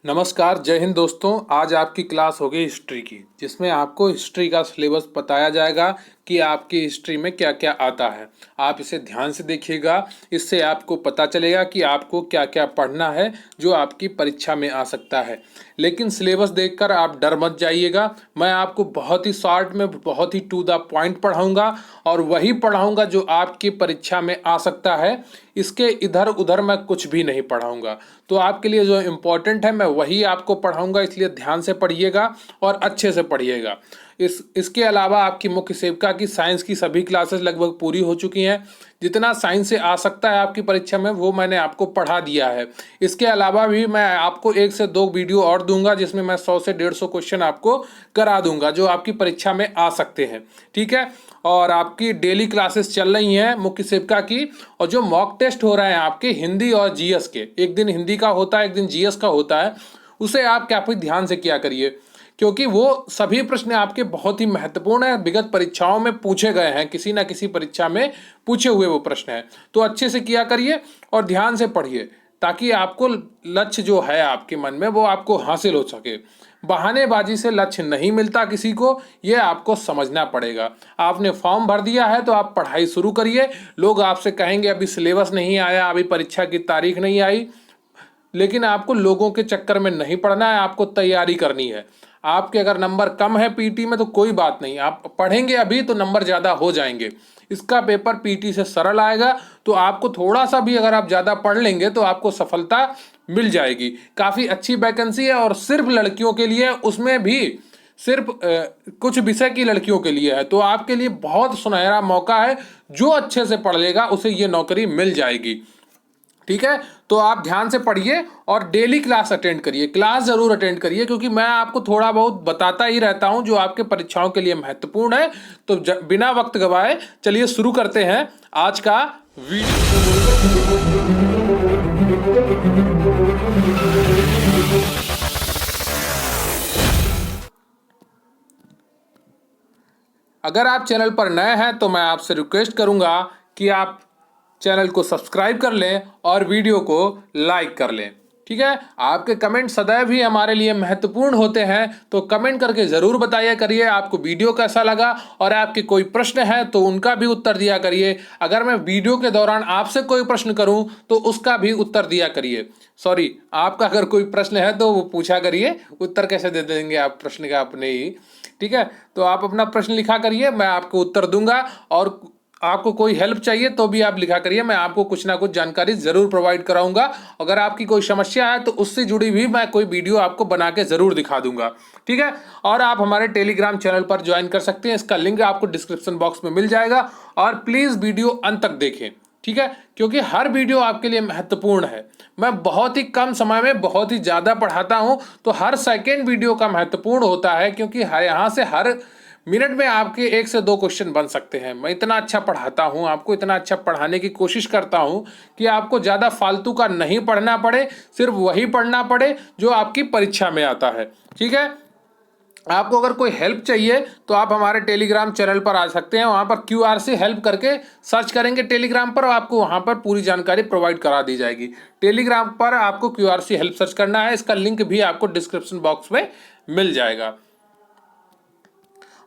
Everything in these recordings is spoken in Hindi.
नमस्कार, जय हिंद दोस्तों। आज आपकी क्लास होगी हिस्ट्री की, जिसमें आपको हिस्ट्री का सिलेबस बताया जाएगा कि आपकी हिस्ट्री में क्या क्या आता है। आप इसे ध्यान से देखिएगा, इससे आपको पता चलेगा कि आपको क्या क्या पढ़ना है जो आपकी परीक्षा में आ सकता है। लेकिन सिलेबस देखकर आप डर मत जाइएगा। मैं आपको बहुत ही शॉर्ट में बहुत ही टू द पॉइंट पढ़ाऊँगा और वही पढ़ाऊँगा जो आपकी परीक्षा में आ सकता है। इसके इधर उधर मैं कुछ भी नहीं पढ़ाऊँगा। तो आपके लिए जो इम्पोर्टेंट है मैं वही आपको पढ़ाऊँगा, इसलिए ध्यान से पढ़िएगा और अच्छे से पढ़िएगा। इसके अलावा आपकी मुख्य सेविका की साइंस की सभी क्लासेस लगभग पूरी हो चुकी हैं। जितना साइंस से आ सकता है आपकी परीक्षा में वो मैंने आपको पढ़ा दिया है। इसके अलावा भी मैं आपको 1 से 2 वीडियो और दूंगा, जिसमें मैं 100 से 150 क्वेश्चन आपको करा दूंगा जो आपकी परीक्षा में आ सकते हैं। ठीक है। और आपकी डेली क्लासेस चल रही हैं मुख्य सेविका की, और जो मॉक टेस्ट हो रहे हैं आपके हिंदी और जीएस के, एक दिन हिंदी का होता है, एक दिन जीएस का होता है, उसे आप काफ़ी ध्यान से किया करिए, क्योंकि वो सभी प्रश्न आपके बहुत ही महत्वपूर्ण है। विगत परीक्षाओं में पूछे गए हैं, किसी ना किसी परीक्षा में पूछे हुए वो प्रश्न हैं। तो अच्छे से किया करिए और ध्यान से पढ़िए, ताकि आपको लक्ष्य जो है आपके मन में वो आपको हासिल हो सके। बहानेबाजी से लक्ष्य नहीं मिलता किसी को, ये आपको समझना पड़ेगा। आपने फॉर्म भर दिया है तो आप पढ़ाई शुरू करिए। लोग आपसे कहेंगे अभी सिलेबस नहीं आया, अभी परीक्षा की तारीख नहीं आई, लेकिन आपको लोगों के चक्कर में नहीं पड़ना है, आपको तैयारी करनी है। आपके अगर नंबर कम है पीटी में तो कोई बात नहीं, आप पढ़ेंगे अभी तो नंबर ज़्यादा हो जाएंगे। इसका पेपर पीटी से सरल आएगा, तो आपको थोड़ा सा भी अगर आप ज़्यादा पढ़ लेंगे तो आपको सफलता मिल जाएगी। काफ़ी अच्छी वैकेंसी है और सिर्फ लड़कियों के लिए, उसमें भी सिर्फ कुछ विषय की लड़कियों के लिए है। तो आपके लिए बहुत सुनहरा मौका है। जो अच्छे से पढ़ लेगा उसे ये नौकरी मिल जाएगी। ठीक है। तो आप ध्यान से पढ़िए और डेली क्लास अटेंड करिए, क्लास जरूर अटेंड करिए, क्योंकि मैं आपको थोड़ा बहुत बताता ही रहता हूं जो आपके परीक्षाओं के लिए महत्वपूर्ण है। तो बिना वक्त गवाए चलिए शुरू करते हैं आज का वीडियो। अगर आप चैनल पर नए हैं तो मैं आपसे रिक्वेस्ट करूंगा कि आप चैनल को सब्सक्राइब कर लें और वीडियो को लाइक कर लें। ठीक है। आपके कमेंट सदैव ही हमारे लिए महत्वपूर्ण होते हैं, तो कमेंट करके ज़रूर बताइए करिए आपको वीडियो कैसा लगा, और आपके कोई प्रश्न है तो उनका भी उत्तर दिया करिए। अगर मैं वीडियो के दौरान आपसे कोई प्रश्न करूं तो उसका भी उत्तर दिया करिए। सॉरी, आपका अगर कोई प्रश्न है तो वो पूछा करिए, उत्तर कैसे दे देंगे आप प्रश्न का अपने ही। ठीक है। तो आप अपना प्रश्न लिखा करिए, मैं आपको उत्तर दूंगा। और आपको कोई हेल्प चाहिए तो भी आप लिखा करिए, मैं आपको कुछ ना कुछ जानकारी जरूर प्रोवाइड कराऊंगा। अगर आपकी कोई समस्या है तो उससे जुड़ी भी मैं कोई वीडियो आपको बना के जरूर दिखा दूंगा। ठीक है। और आप हमारे टेलीग्राम चैनल पर ज्वाइन कर सकते हैं, इसका लिंक आपको डिस्क्रिप्शन बॉक्स में मिल जाएगा। और प्लीज़ वीडियो अंत तक देखें। ठीक है, क्योंकि हर वीडियो आपके लिए महत्वपूर्ण है। मैं बहुत ही कम समय में बहुत ही ज़्यादा पढ़ाता हूं, तो हर सेकेंड वीडियो का महत्वपूर्ण होता है, क्योंकि यहाँ से हर मिनट में आपके 1 से 2 क्वेश्चन बन सकते हैं। मैं इतना अच्छा पढ़ाता हूँ, आपको इतना अच्छा पढ़ाने की कोशिश करता हूँ कि आपको ज़्यादा फालतू का नहीं पढ़ना पड़े, सिर्फ वही पढ़ना पड़े जो आपकी परीक्षा में आता है। ठीक है। आपको अगर कोई हेल्प चाहिए तो आप हमारे टेलीग्राम चैनल पर आ सकते हैं, वहाँ पर क्यूआर से हेल्प करके सर्च करेंगे टेलीग्राम पर, आपको वहाँ पर पूरी जानकारी प्रोवाइड करा दी जाएगी। टेलीग्राम पर आपको क्यूआर से हेल्प सर्च करना है, इसका लिंक भी आपको डिस्क्रिप्शन बॉक्स में मिल जाएगा।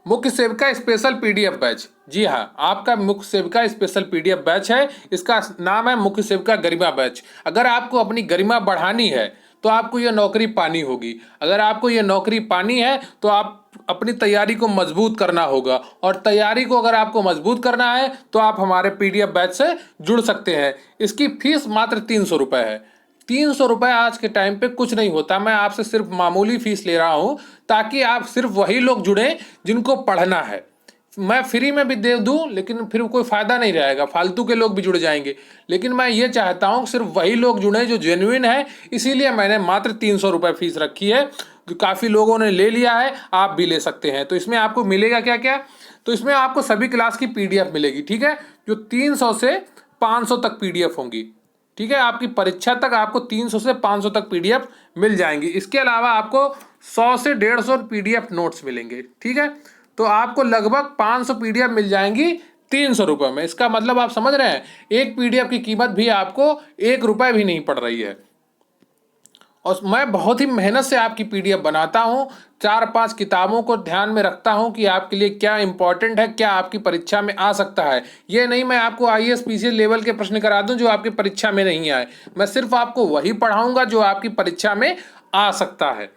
मुख्य सेविका स्पेशल पीडीएफ बैच, जी हाँ, आपका मुख्य सेविका स्पेशल पीडीएफ बैच है। इसका नाम है मुख्य सेविका गरिमा बैच। अगर आपको अपनी गरिमा बढ़ानी है तो आपको यह नौकरी पानी होगी। अगर आपको यह नौकरी पानी है तो आप अपनी तैयारी को मजबूत करना होगा, और तैयारी को अगर आपको मजबूत करना है तो आप हमारे पीडीएफ बैच से जुड़ सकते हैं। इसकी फीस मात्र 300 रुपये है। 300 रुपये आज के टाइम पे कुछ नहीं होता। मैं आपसे सिर्फ मामूली फीस ले रहा हूँ, ताकि आप सिर्फ वही लोग जुड़ें जिनको पढ़ना है। मैं फ्री में भी दे दूँ लेकिन फिर कोई फ़ायदा नहीं रहेगा, फालतू के लोग भी जुड़ जाएंगे। लेकिन मैं ये चाहता हूँ सिर्फ वही लोग जुड़ें जो जेन्युइन है, इसीलिए मैंने मात्र 300 रुपये फीस रखी है। काफ़ी लोगों ने ले लिया है, आप भी ले सकते हैं। तो इसमें आपको मिलेगा क्या क्या, तो इसमें आपको सभी क्लास की पीडीएफ मिलेगी। ठीक है, जो 300 से 500 तक पीडीएफ होंगी। ठीक है, आपकी परीक्षा तक आपको 300 से 500 तक पीडीएफ मिल जाएंगी। इसके अलावा आपको 100 से 150 पीडीएफ नोट्स मिलेंगे। ठीक है, तो आपको लगभग 500 पीडीएफ मिल जाएंगी 300 रुपये में। इसका मतलब आप समझ रहे हैं, एक पीडीएफ की कीमत भी आपको 1 रुपये भी नहीं पड़ रही है। और मैं बहुत ही मेहनत से आपकी पीडीएफ बनाता हूँ, 4-5 किताबों को ध्यान में रखता हूँ कि आपके लिए क्या इंपॉर्टेंट है, क्या आपकी परीक्षा में आ सकता है। ये नहीं मैं आपको आईएएस पीसीएस लेवल के प्रश्न करा दूं जो आपकी परीक्षा में नहीं आए, मैं सिर्फ आपको वही पढ़ाऊंगा जो आपकी परीक्षा में आ सकता है।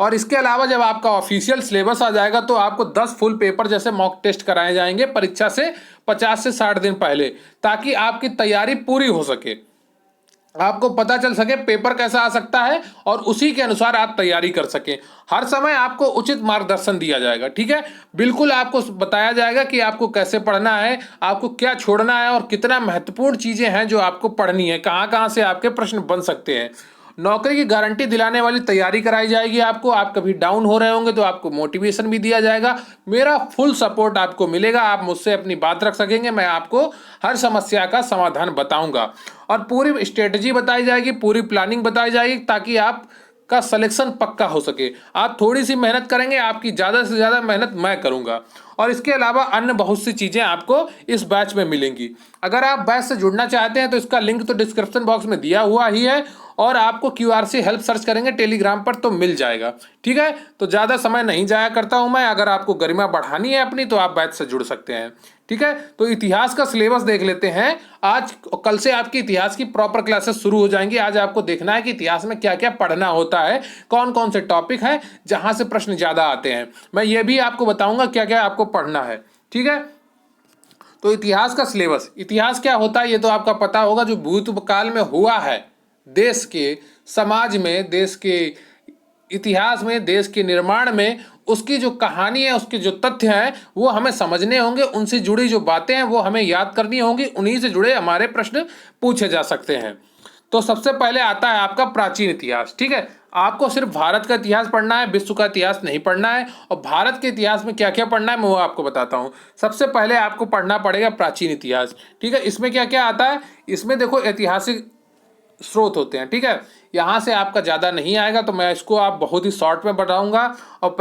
और इसके अलावा जब आपका ऑफिशियल सिलेबस आ जाएगा तो आपको 10 फुल पेपर जैसे मॉक टेस्ट कराए जाएंगे परीक्षा से 50 से 60 दिन पहले, ताकि आपकी तैयारी पूरी हो सके, आपको पता चल सके पेपर कैसा आ सकता है और उसी के अनुसार आप तैयारी कर सकें। हर समय आपको उचित मार्गदर्शन दिया जाएगा, ठीक है। बिल्कुल आपको बताया जाएगा कि आपको कैसे पढ़ना है, आपको क्या छोड़ना है और कितना महत्वपूर्ण चीजें हैं जो आपको पढ़नी है, कहाँ कहाँ से आपके प्रश्न बन सकते हैं। नौकरी की गारंटी दिलाने वाली तैयारी कराई जाएगी आपको। आप कभी डाउन हो रहे होंगे तो आपको मोटिवेशन भी दिया जाएगा। मेरा फुल सपोर्ट आपको मिलेगा, आप मुझसे अपनी बात रख सकेंगे, मैं आपको हर समस्या का समाधान बताऊंगा और पूरी स्ट्रेटजी बताई जाएगी, पूरी प्लानिंग बताई जाएगी ताकि आप का सिलेक्शन पक्का हो सके। आप थोड़ी सी मेहनत करेंगे, आपकी ज़्यादा से ज़्यादा मेहनत मैं करूंगा। और इसके अलावा अन्य बहुत सी चीज़ें आपको इस बैच में मिलेंगी। अगर आप बैच से जुड़ना चाहते हैं तो इसका लिंक तो डिस्क्रिप्शन बॉक्स में दिया हुआ ही है और आपको क्यूआरसी हेल्प सर्च करेंगे टेलीग्राम पर तो मिल जाएगा, ठीक है। तो ज़्यादा समय नहीं जाया करता हूं मैं, अगर आपको गरिमा बढ़ानी है अपनी तो आप बैच से जुड़ सकते हैं, ठीक है। तो इतिहास का सिलेबस देख लेते हैं। आज कल से आपकी इतिहास की प्रॉपर क्लासेस शुरू हो जाएंगी। आज आपको देखना है कि इतिहास में क्या क्या पढ़ना होता है, कौन कौन से टॉपिक हैं जहां से प्रश्न ज़्यादा आते हैं। मैं ये भी आपको बताऊंगा क्या क्या आपको पढ़ना है, ठीक है। तो इतिहास का सिलेबस, इतिहास क्या होता है ये तो आपका पता होगा, जो भूतकाल में हुआ है देश के समाज में, देश के इतिहास में, देश के निर्माण में, उसकी जो कहानी है, उसके जो तथ्य हैं वो हमें समझने होंगे, उनसे जुड़ी जो बातें हैं वो हमें याद करनी होंगी, उन्हीं से जुड़े हमारे प्रश्न पूछे जा सकते हैं। तो सबसे पहले आता है आपका प्राचीन इतिहास, ठीक है। आपको सिर्फ भारत का इतिहास पढ़ना है, विश्व का इतिहास नहीं पढ़ना है। और भारत के इतिहास में क्या क्या पढ़ना है मैं वो आपको बताता हूँ। सबसे पहले आपको पढ़ना पड़ेगा प्राचीन इतिहास, ठीक है। इसमें क्या क्या आता है, इसमें देखो ऐतिहासिक स्रोत होते हैं, ठीक है। यहाँ से आपका ज़्यादा नहीं आएगा तो मैं इसको आप बहुत ही शॉर्ट में बताऊंगा। और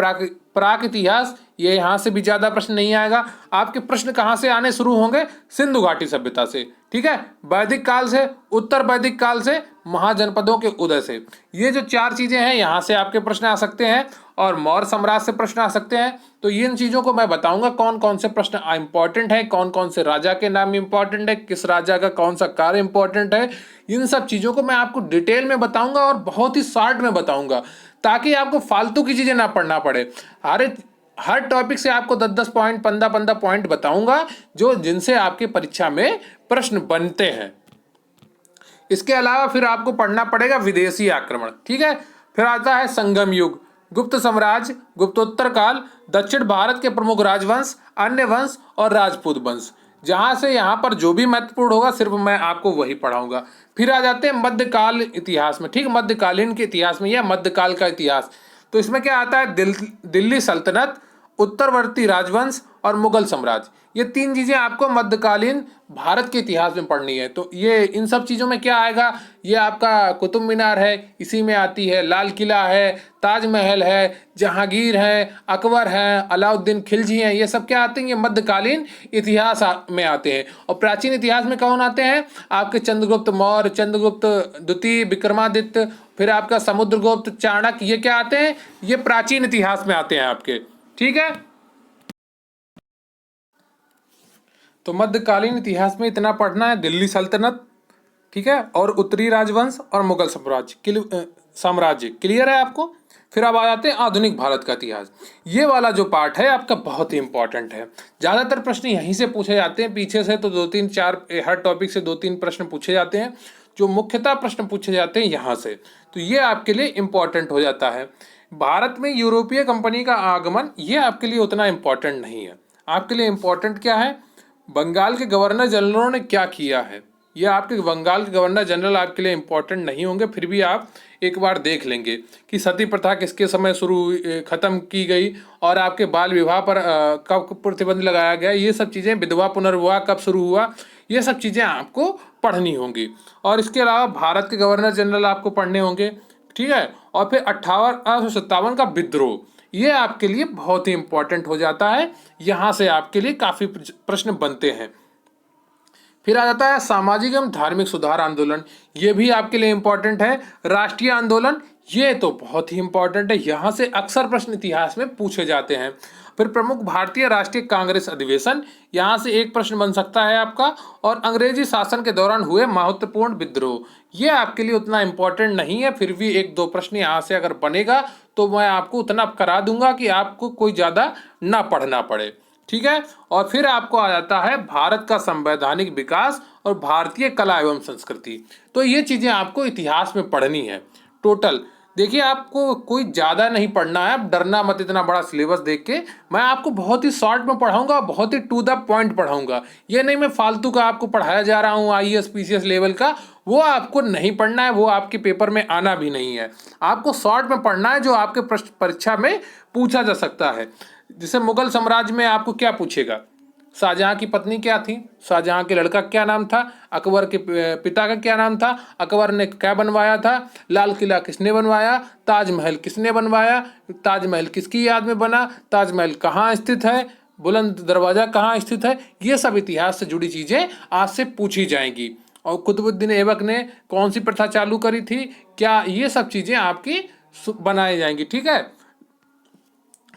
प्राक इतिहास, ये यहाँ से भी ज़्यादा प्रश्न नहीं आएगा। आपके प्रश्न कहाँ से आने शुरू होंगे, सिंधु घाटी सभ्यता से, ठीक है। वैदिक काल से, उत्तर वैदिक काल से, महाजनपदों के उदय से, ये जो 4 चीज़ें हैं यहाँ से आपके प्रश्न आ सकते हैं। और मौर्य साम्राज्य से प्रश्न आ सकते हैं। तो इन चीज़ों को मैं बताऊंगा कौन कौन से प्रश्न इंपॉर्टेंट है, कौन कौन से राजा के नाम इंपॉर्टेंट है, किस राजा का कौन सा कार्य इंपॉर्टेंट है। इन सब चीज़ों को मैं आपको डिटेल में बताऊंगा और बहुत ही शॉर्ट में बताऊंगा, ताकि आपको फालतू की चीज़ें ना पढ़ना पड़े। हर टॉपिक से आपको 10-10 पॉइंट, 15-15 पॉइंट बताऊंगा जो जिनसे आपकी परीक्षा में प्रश्न बनते हैं। इसके अलावा फिर आपको पढ़ना पड़ेगा विदेशी आक्रमण, ठीक है। फिर आता है संगम युग, गुप्त साम्राज्य, गुप्तोत्तर काल, दक्षिण भारत के प्रमुख राजवंश, अन्य वंश और राजपूत वंश। जहां से यहाँ पर जो भी महत्वपूर्ण होगा सिर्फ मैं आपको वही पढ़ाऊंगा। फिर आ जाते हैं मध्यकाल इतिहास में, ठीक, मध्यकालीन के इतिहास में या मध्यकाल का इतिहास। तो इसमें क्या आता है, दिल्ली सल्तनत, उत्तरवर्ती राजवंश और मुगल साम्राज्य। ये 3 चीज़ें आपको मध्यकालीन भारत के इतिहास में पढ़नी है। तो ये इन सब चीज़ों में क्या आएगा, ये आपका कुतुब मीनार है, इसी में आती है लाल किला है, ताजमहल है, जहांगीर है, अकबर है, अलाउद्दीन खिलजी हैं, ये सब क्या आते हैं, ये मध्यकालीन इतिहास में आते हैं। और प्राचीन इतिहास में कौन आते हैं, आपके चंद्रगुप्त मौर्य, चंद्रगुप्त द्वितीय, विक्रमादित्य, फिर आपका समुद्रगुप्त, चाणक्य, ये क्या आते हैं, ये प्राचीन इतिहास में आते हैं आपके, ठीक है। तो मध्यकालीन इतिहास में इतना पढ़ना है, दिल्ली सल्तनत, ठीक है, और उत्तरी राजवंश और मुगल साम्राज्य क्लियर है आपको। फिर अब आ जाते हैं आधुनिक भारत का इतिहास। ये वाला जो पार्ट है आपका बहुत ही इंपॉर्टेंट है। ज़्यादातर प्रश्न यहीं से पूछे जाते हैं, पीछे से तो 2-3-4 हर टॉपिक से 2-3 प्रश्न पूछे जाते हैं, जो मुख्यतः प्रश्न पूछे जाते हैं यहाँ से। तो ये आपके लिए इम्पॉर्टेंट हो जाता है। भारत में यूरोपीय कंपनी का आगमन, ये आपके लिए उतना इम्पॉर्टेंट नहीं है। आपके लिए इम्पॉर्टेंट क्या है, बंगाल के गवर्नर जनरलों ने क्या किया है। ये आपके बंगाल के गवर्नर जनरल आपके लिए इम्पोर्टेंट नहीं होंगे, फिर भी आप एक बार देख लेंगे कि सती प्रथा किसके समय खत्म की गई और आपके बाल विवाह पर कब प्रतिबंध लगाया गया। ये सब चीज़ें, विधवा पुनर्विवाह कब शुरू हुआ, ये सब चीज़ें आपको पढ़नी होंगी। और इसके अलावा भारत के गवर्नर जनरल आपको पढ़ने होंगे, ठीक है। और फिर 1857 का विद्रोह, ये आपके लिए बहुत ही इंपॉर्टेंट हो जाता है। यहाँ से आपके लिए काफ़ी प्रश्न बनते हैं। फिर आ जाता है सामाजिक एवं धार्मिक सुधार आंदोलन, ये भी आपके लिए इंपॉर्टेंट है। राष्ट्रीय आंदोलन, ये तो बहुत ही इंपॉर्टेंट है, यहाँ से अक्सर प्रश्न इतिहास में पूछे जाते हैं। फिर प्रमुख भारतीय राष्ट्रीय कांग्रेस अधिवेशन, यहाँ से एक प्रश्न बन सकता है आपका। और अंग्रेजी शासन के दौरान हुए महत्वपूर्ण विद्रोह, ये आपके लिए उतना इंपॉर्टेंट नहीं है, फिर भी एक दो प्रश्न यहाँ से अगर बनेगा तो मैं आपको उतना करा दूंगा कि आपको कोई ज़्यादा ना पढ़ना पड़े, ठीक है। और फिर आपको आ जाता है भारत का संवैधानिक विकास और भारतीय कला एवं संस्कृति, तो ये चीज़ें आपको इतिहास में पढ़नी है टोटल। देखिए आपको कोई ज़्यादा नहीं पढ़ना है, आप डरना मत इतना बड़ा सिलेबस देख के। मैं आपको बहुत ही शॉर्ट में पढ़ाऊंगा, बहुत ही टू द पॉइंट पढ़ाऊंगा। ये नहीं मैं फालतू का आपको पढ़ाया जा रहा हूँ आईएएस पीसीएस लेवल का, वो आपको नहीं पढ़ना है, वो आपके पेपर में आना भी नहीं है। आपको शॉर्ट में पढ़ना है जो आपके प्रश्न परीक्षा में पूछा जा सकता है। जैसे मुगल साम्राज्य में आपको क्या पूछेगा, शाहजहां की पत्नी क्या थी, शाहजहां के लड़का क्या नाम था, अकबर के पिता का क्या नाम था, अकबर ने क्या बनवाया था, लाल किला किसने बनवाया, ताजमहल किसने बनवाया, ताजमहल किसकी याद में बना, ताजमहल कहाँ स्थित है, बुलंद दरवाजा कहाँ स्थित है, ये सब इतिहास से जुड़ी चीज़ें आज से पूछी जाएंगी। और कुतुबुद्दीन ऐबक ने कौन सी प्रथा चालू करी थी, क्या, ये सब चीज़ें आपकी बनाई जाएंगी, ठीक है।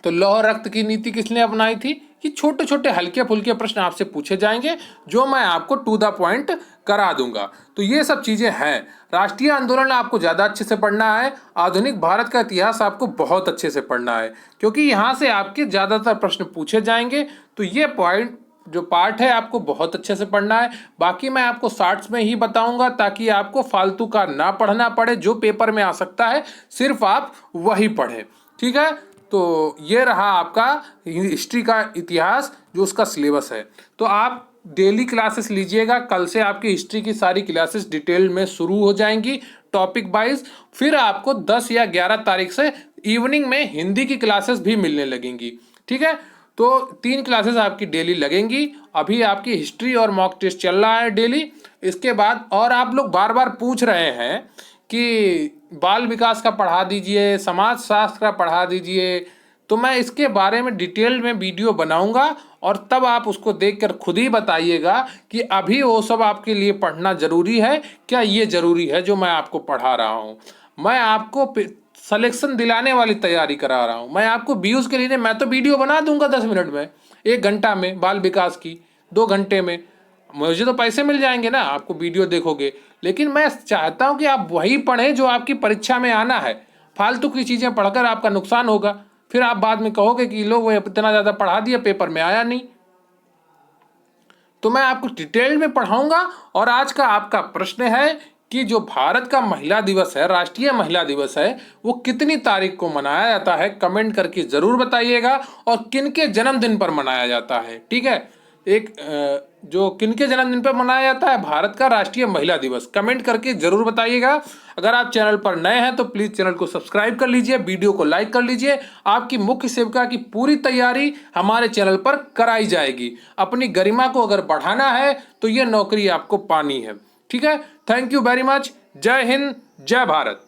तो लौह रक्त की नीति किसने अपनाई थी, ये छोटे छोटे हल्के फुल्के प्रश्न आपसे पूछे जाएंगे जो मैं आपको टू द पॉइंट करा दूंगा। तो ये सब चीज़ें हैं। राष्ट्रीय आंदोलन आपको ज़्यादा अच्छे से पढ़ना है, आधुनिक भारत का इतिहास आपको बहुत अच्छे से पढ़ना है, क्योंकि यहाँ से आपके ज़्यादातर प्रश्न पूछे जाएंगे। तो ये पॉइंट जो पार्ट है आपको बहुत अच्छे से पढ़ना है। बाकी मैं आपको शॉर्ट्स में ही बताऊंगा ताकि आपको फालतू का ना पढ़ना पड़े, जो पेपर में आ सकता है सिर्फ आप वही पढ़ें, ठीक है। तो ये रहा आपका हिस्ट्री का इतिहास जो उसका सिलेबस है। तो आप डेली क्लासेस लीजिएगा, कल से आपकी हिस्ट्री की सारी क्लासेस डिटेल में शुरू हो जाएंगी टॉपिक वाइज। फिर आपको 10 या 11 तारीख से इवनिंग में हिंदी की क्लासेस भी मिलने लगेंगी, ठीक है। तो 3 क्लासेस आपकी डेली लगेंगी। अभी आपकी हिस्ट्री और मॉक टेस्ट चल रहा है डेली। इसके बाद और आप लोग बार बार पूछ रहे हैं कि बाल विकास का पढ़ा दीजिए, समाज शास्त्र का पढ़ा दीजिए, तो मैं इसके बारे में डिटेल में वीडियो बनाऊंगा और तब आप उसको देखकर खुद ही बताइएगा कि अभी वो सब आपके लिए पढ़ना ज़रूरी है, क्या ये ज़रूरी है जो मैं आपको पढ़ा रहा हूँ। मैं आपको सिलेक्शन दिलाने वाली तैयारी करा रहा हूँ। मैं आपको व्यूज़ के लिए मैं तो वीडियो बना दूंगा 10 मिनट में, 1 घंटा में बाल विकास की, 2 घंटे में, मुझे तो पैसे मिल जाएंगे ना, आपको वीडियो देखोगे। लेकिन मैं चाहता हूं कि आप वही पढ़ें जो आपकी परीक्षा में आना है। फालतू की चीज़ें पढ़कर आपका नुकसान होगा, फिर आप बाद में कहोगे कि लोग वो इतना ज़्यादा पढ़ा दिया पेपर में आया नहीं। तो मैं आपको डिटेल में पढ़ाऊंगा। और आज का आपका प्रश्न है कि जो भारत का महिला दिवस है, राष्ट्रीय महिला दिवस है, वो कितनी तारीख को मनाया जाता है, कमेंट करके ज़रूर बताइएगा। और किनके जन्मदिन पर मनाया जाता है, ठीक है। एक जो किनके जन्मदिन पर मनाया जाता है भारत का राष्ट्रीय महिला दिवस, कमेंट करके जरूर बताइएगा। अगर आप चैनल पर नए हैं तो प्लीज़ चैनल को सब्सक्राइब कर लीजिए, वीडियो को लाइक कर लीजिए। आपकी मुख्य सेविका की पूरी तैयारी हमारे चैनल पर कराई जाएगी। अपनी गरिमा को अगर बढ़ाना है तो ये नौकरी आपको पानी है, ठीक है। Thank you very much. जय हिंद, जय भारत।